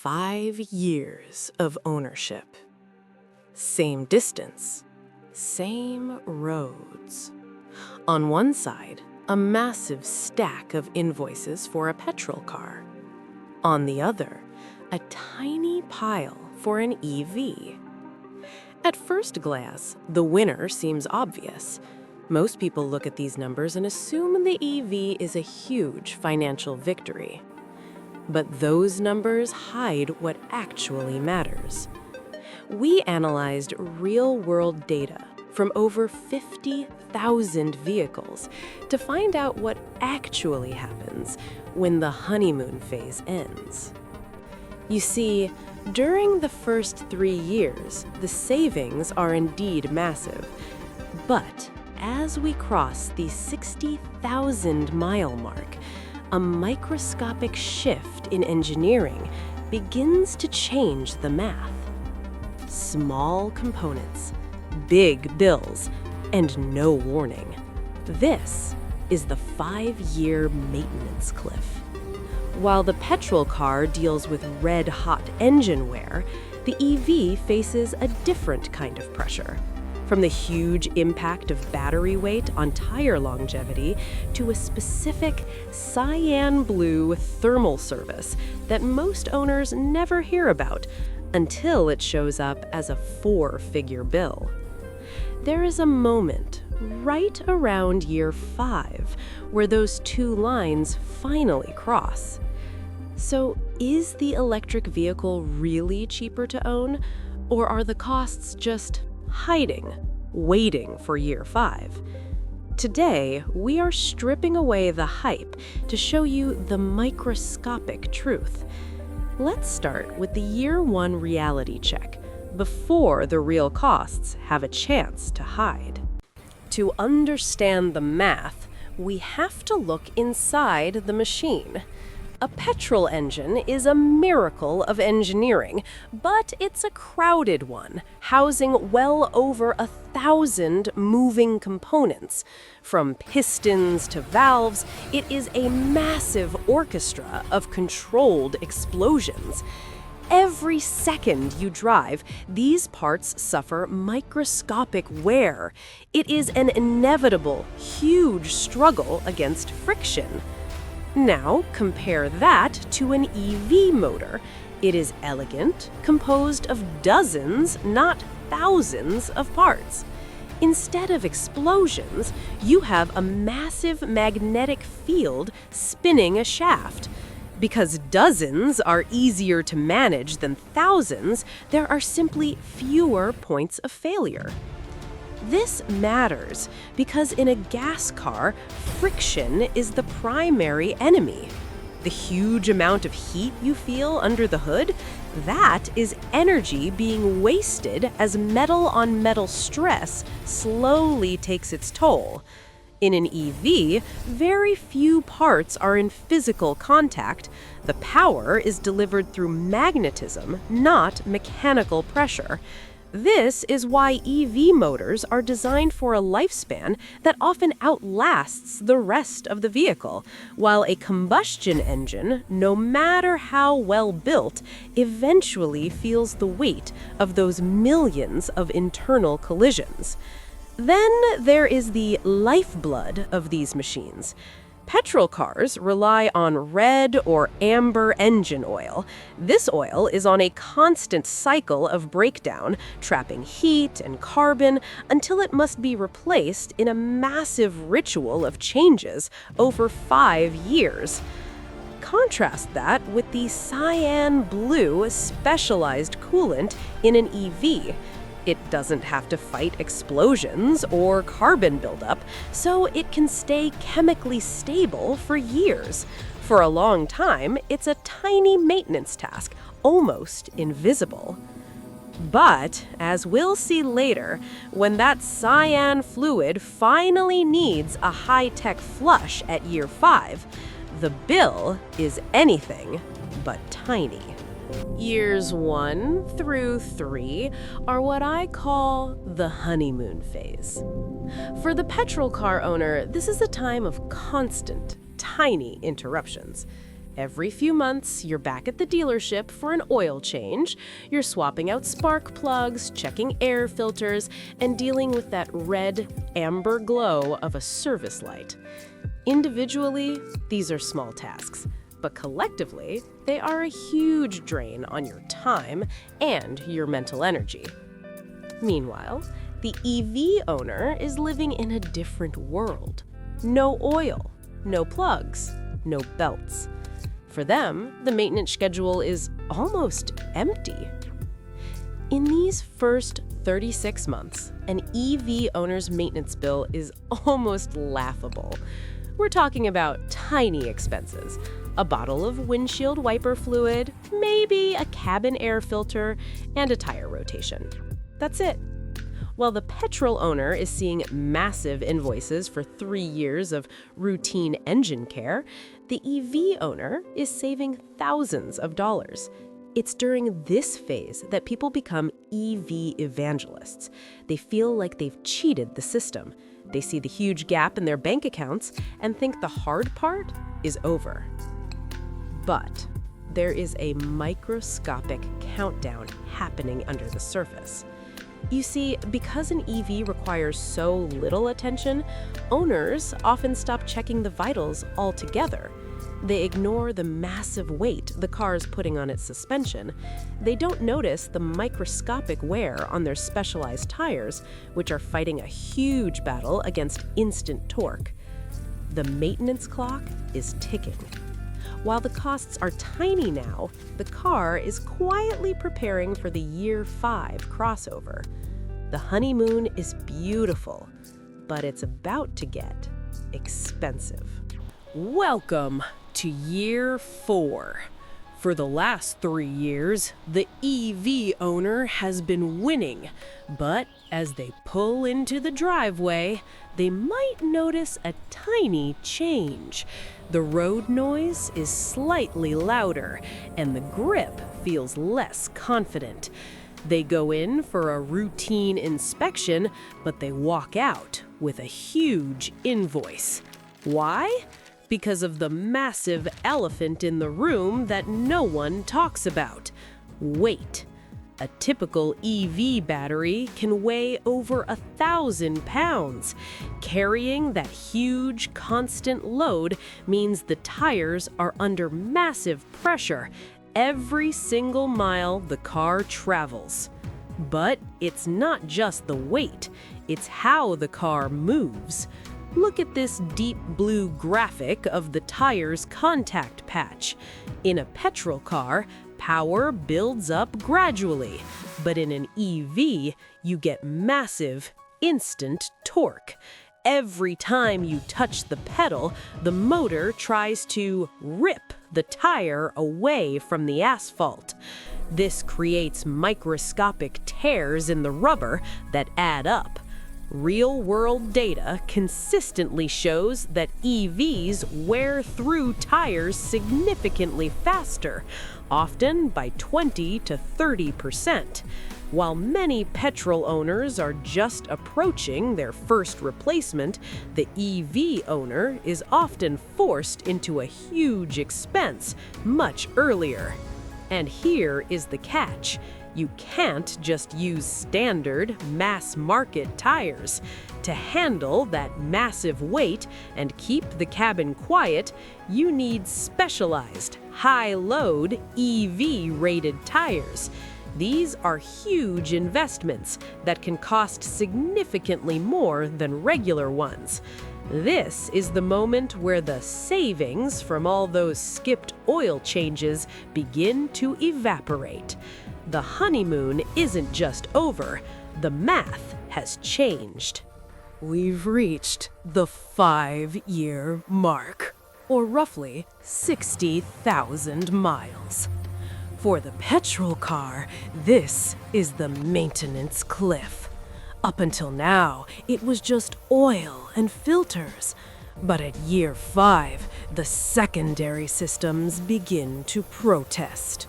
5 years of ownership. Same distance, same roads. On one side, a massive stack of invoices for a petrol car. On the other, a tiny pile for an EV. At first glance, the winner seems obvious. Most people look at these numbers and assume the EV is a huge financial victory. But those numbers hide what actually matters. We analyzed real-world data from over 50,000 vehicles to find out what actually happens when the honeymoon phase ends. You see, during the first 3 years, the savings are indeed massive. But as we cross the 60,000-mile mark, a microscopic shift in engineering begins to change the math. Small components, big bills, and no warning. This is the 5-year maintenance cliff. While the petrol car deals with red-hot engine wear, the EV faces a different kind of pressure. From the huge impact of battery weight on tire longevity to a specific Cyan-Blue thermal service that most owners never hear about until it shows up as a 4-figure bill. There is a moment right around year 5 where those two lines finally cross. So is the electric vehicle really cheaper to own, or are the costs just hiding, waiting for year 5? Today, we are stripping away the hype to show you the microscopic truth. Let's start with the year 1 reality check, before the real costs have a chance to hide. To understand the math, we have to look inside the machine. A petrol engine is a miracle of engineering, but it's a crowded one, housing well over 1,000 moving components. From pistons to valves, it is a massive orchestra of controlled explosions. Every second you drive, these parts suffer microscopic wear. It is an inevitable, huge struggle against friction. Now, compare that to an EV motor. It is elegant, composed of dozens, not thousands, of parts. Instead of explosions, you have a massive magnetic field spinning a shaft. Because dozens are easier to manage than thousands, there are simply fewer points of failure. This matters because in a gas car, friction is the primary enemy. The huge amount of heat you feel under the hood, that is energy being wasted as metal-on-metal stress slowly takes its toll. In an EV, very few parts are in physical contact. The power is delivered through magnetism, not mechanical pressure. This is why EV motors are designed for a lifespan that often outlasts the rest of the vehicle, while a combustion engine, no matter how well built, eventually feels the weight of those millions of internal collisions. Then there is the lifeblood of these machines. Petrol cars rely on red or amber engine oil. This oil is on a constant cycle of breakdown, trapping heat and carbon until it must be replaced in a massive ritual of changes over 5 years. Contrast that with the Cyan-Blue specialized coolant in an EV. It doesn't have to fight explosions or carbon buildup, so it can stay chemically stable for years. For a long time, it's a tiny maintenance task, almost invisible. But, as we'll see later, when that cyan fluid finally needs a high-tech flush at year 5, the bill is anything but tiny. Years 1 through 3 are what I call the honeymoon phase. For the petrol car owner, this is a time of constant, tiny interruptions. Every few months, you're back at the dealership for an oil change. You're swapping out spark plugs, checking air filters, and dealing with that red, amber glow of a service light. Individually, these are small tasks, but collectively, they are a huge drain on your time and your mental energy. Meanwhile, the EV owner is living in a different world. No oil, no plugs, no belts. For them, the maintenance schedule is almost empty. In these first 36 months, an EV owner's maintenance bill is almost laughable. We're talking about tiny expenses: a bottle of windshield wiper fluid, maybe a cabin air filter, and a tire rotation. That's it. While the petrol owner is seeing massive invoices for 3 years of routine engine care, the EV owner is saving thousands of dollars. It's during this phase that people become EV evangelists. They feel like they've cheated the system. They see the huge gap in their bank accounts and think the hard part is over. But there is a microscopic countdown happening under the surface. You see, because an EV requires so little attention, owners often stop checking the vitals altogether. They ignore the massive weight the car is putting on its suspension. They don't notice the microscopic wear on their specialized tires, which are fighting a huge battle against instant torque. The maintenance clock is ticking. While the costs are tiny now, the car is quietly preparing for the year 5 crossover. The honeymoon is beautiful, but it's about to get expensive. Welcome to year 4. For the last 3 years, the EV owner has been winning, but as they pull into the driveway, they might notice a tiny change. The road noise is slightly louder, and the grip feels less confident. They go in for a routine inspection, but they walk out with a huge invoice. Why? Because of the massive elephant in the room that no one talks about: weight. A typical EV battery can weigh over 1,000 pounds. Carrying that huge, constant load means the tires are under massive pressure every single mile the car travels. But it's not just the weight, it's how the car moves. Look at this deep blue graphic of the tire's contact patch. In a petrol car, power builds up gradually, but in an EV, you get massive, instant torque. Every time you touch the pedal, the motor tries to rip the tire away from the asphalt. This creates microscopic tears in the rubber that add up. Real-world data consistently shows that EVs wear through tires significantly faster, often by 20 to 30%. While many petrol owners are just approaching their first replacement, the EV owner is often forced into a huge expense much earlier. And here is the catch: you can't just use standard, mass-market tires. To handle that massive weight and keep the cabin quiet, you need specialized, high-load, EV-rated tires. These are huge investments that can cost significantly more than regular ones. This is the moment where the savings from all those skipped oil changes begin to evaporate. The honeymoon isn't just over, the math has changed. We've reached the 5-year mark, or roughly 60,000 miles. For the petrol car, this is the maintenance cliff. Up until now, it was just oil and filters. But at year 5, the secondary systems begin to protest.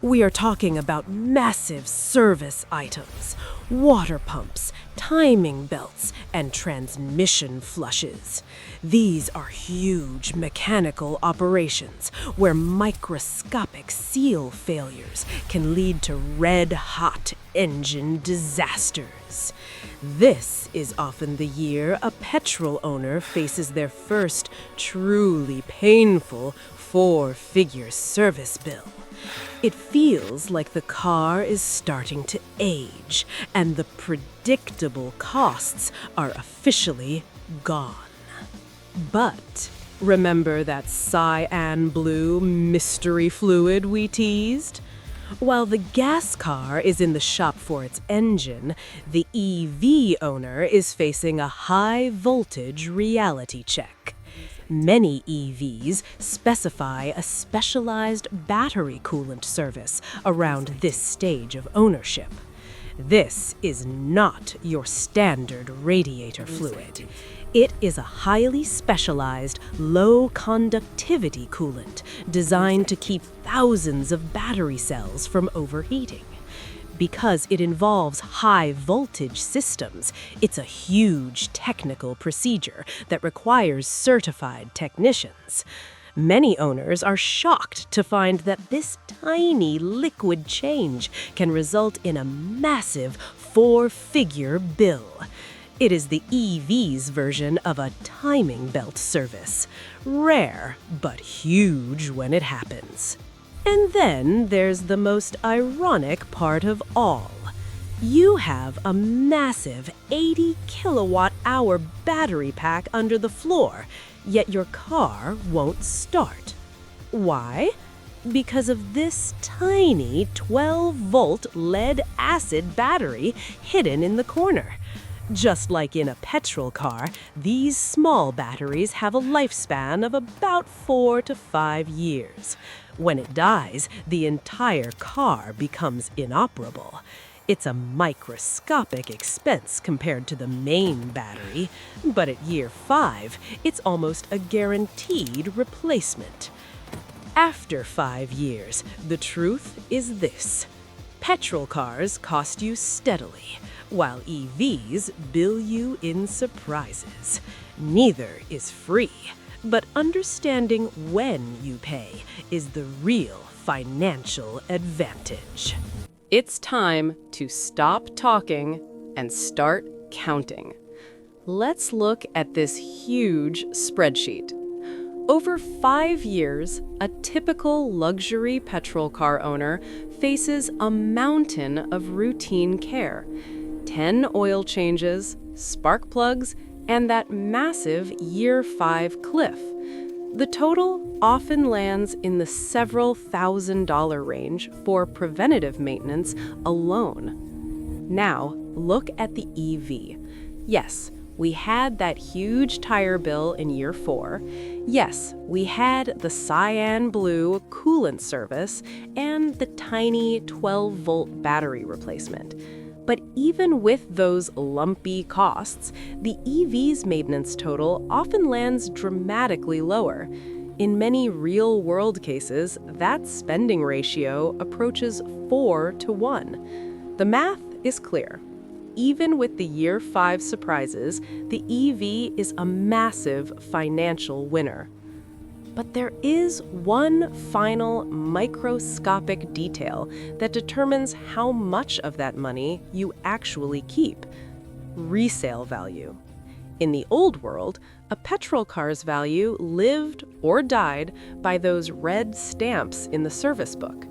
We are talking about massive service items: water pumps, timing belts, and transmission flushes. These are huge mechanical operations where microscopic seal failures can lead to red-hot engine disasters. This is often the year a petrol owner faces their first truly painful four-figure service bill. It feels like the car is starting to age, and the predictable costs are officially gone. But remember that Cyan-Blue Mystery fluid we teased? While the gas car is in the shop for its engine, the EV owner is facing a high-voltage reality check. Many EVs specify a specialized battery coolant service around this stage of ownership. This is not your standard radiator fluid. It is a highly specialized, low-conductivity coolant designed to keep thousands of battery cells from overheating. Because it involves high-voltage systems, it's a huge technical procedure that requires certified technicians. Many owners are shocked to find that this tiny liquid change can result in a massive four-figure bill. It is the EV's version of a timing belt service. Rare, but huge when it happens. And then there's the most ironic part of all. You have a massive 80 kilowatt-hour battery pack under the floor, yet your car won't start. Why? Because of this tiny 12-volt lead-acid battery hidden in the corner. Just like in a petrol car, these small batteries have a lifespan of about 4 to 5 years. When it dies, the entire car becomes inoperable. It's a microscopic expense compared to the main battery, but at year 5, it's almost a guaranteed replacement. After 5 years, the truth is this: petrol cars cost you steadily, while EVs bill you in surprises. Neither is free, but understanding when you pay is the real financial advantage. It's time to stop talking and start counting. Let's look at this huge spreadsheet. Over 5 years, a typical luxury petrol car owner faces a mountain of routine care. 10 oil changes, spark plugs, and that massive year 5 cliff. The total often lands in the several $1,000s range for preventative maintenance alone. Now, look at the EV. Yes, we had that huge tire bill in year 4. Yes, we had the Cyan-Blue coolant service and the tiny 12-volt battery replacement. But even with those lumpy costs, the EV's maintenance total often lands dramatically lower. In many real-world cases, that spending ratio approaches 4 to 1. The math is clear. Even with the year 5 surprises, the EV is a massive financial winner. But there is one final microscopic detail that determines how much of that money you actually keep: resale value. In the old world, a petrol car's value lived or died by those red stamps in the service book.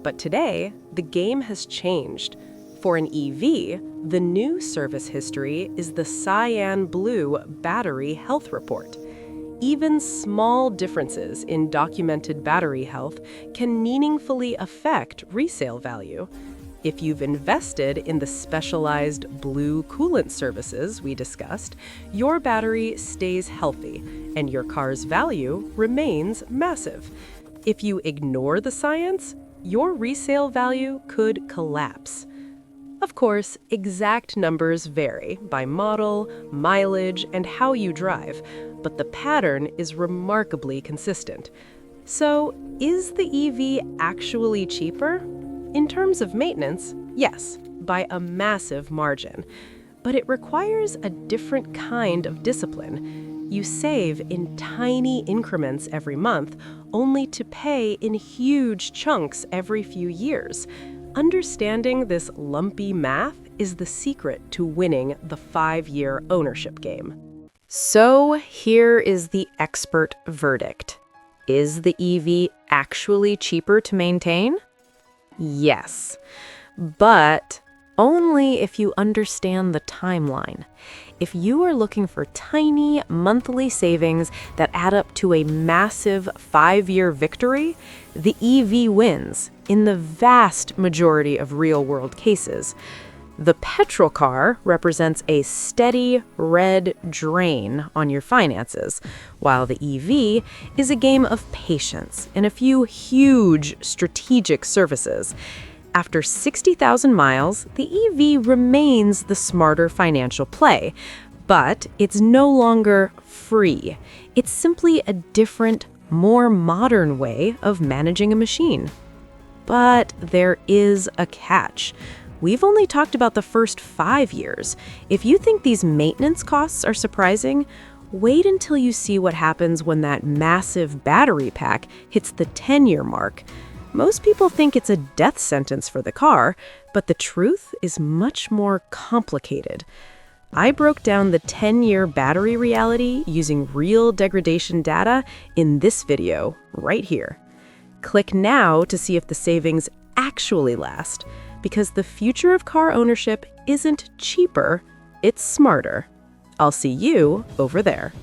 But today, the game has changed. For an EV, the new service history is the Cyan-Blue Battery Health Report. Even small differences in documented battery health can meaningfully affect resale value. If you've invested in the specialized blue coolant services we discussed, your battery stays healthy and your car's value remains massive. If you ignore the science, your resale value could collapse. Of course, exact numbers vary by model, mileage, and how you drive, but the pattern is remarkably consistent. So, is the EV actually cheaper? In terms of maintenance, yes, by a massive margin. But it requires a different kind of discipline. You save in tiny increments every month, only to pay in huge chunks every few years. Understanding this lumpy math is the secret to winning the 5-year ownership game. So here is the expert verdict. Is the EV actually cheaper to maintain? Yes, but only if you understand the timeline. If you are looking for tiny monthly savings that add up to a massive 5-year victory, the EV wins in the vast majority of real-world cases. The petrol car represents a steady red drain on your finances, while the EV is a game of patience and a few huge strategic services. After 60,000 miles, the EV remains the smarter financial play, but it's no longer free. It's simply a different, more modern way of managing a machine. But there is a catch. We've only talked about the first 5 years. If you think these maintenance costs are surprising, wait until you see what happens when that massive battery pack hits the 10-year mark. Most people think it's a death sentence for the car, but the truth is much more complicated. I broke down the 10-year battery reality using real degradation data in this video right here. Click now to see if the savings actually last, because the future of car ownership isn't cheaper, it's smarter. I'll see you over there.